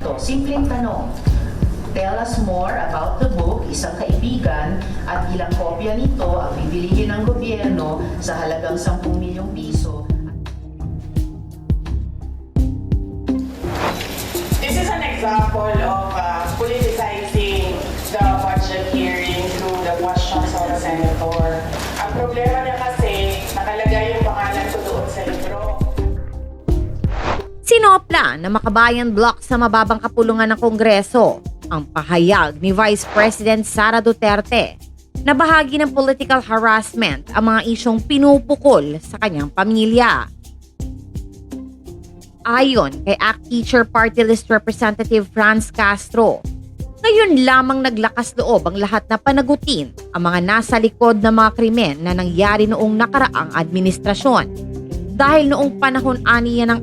To, simpleng tanong. Tell us more about the book, Isang Kaibigan, at ilang kopya nito ang bibilihin ng gobyerno sa halagang 10 milyong piso. This is an example of politicizing the budget hearing through the questions of the senator. Ang problema niya kasi, nakalagay yung pangalan ko doon sa libro. Sinopla na Makabayan Block sa mababang kapulungan ng Kongreso ang pahayag ni Vice President Sara Duterte na bahagi ng political harassment ang mga isyong pinupukol sa kanyang pamilya. Ayon kay ACT Teacher Party List Representative Franz Castro, ngayon lamang naglakas loob ang lahat na panagutin ang mga nasa likod ng mga krimen na nangyari noong nakaraang administrasyon. Dahil noong panahon aniya ng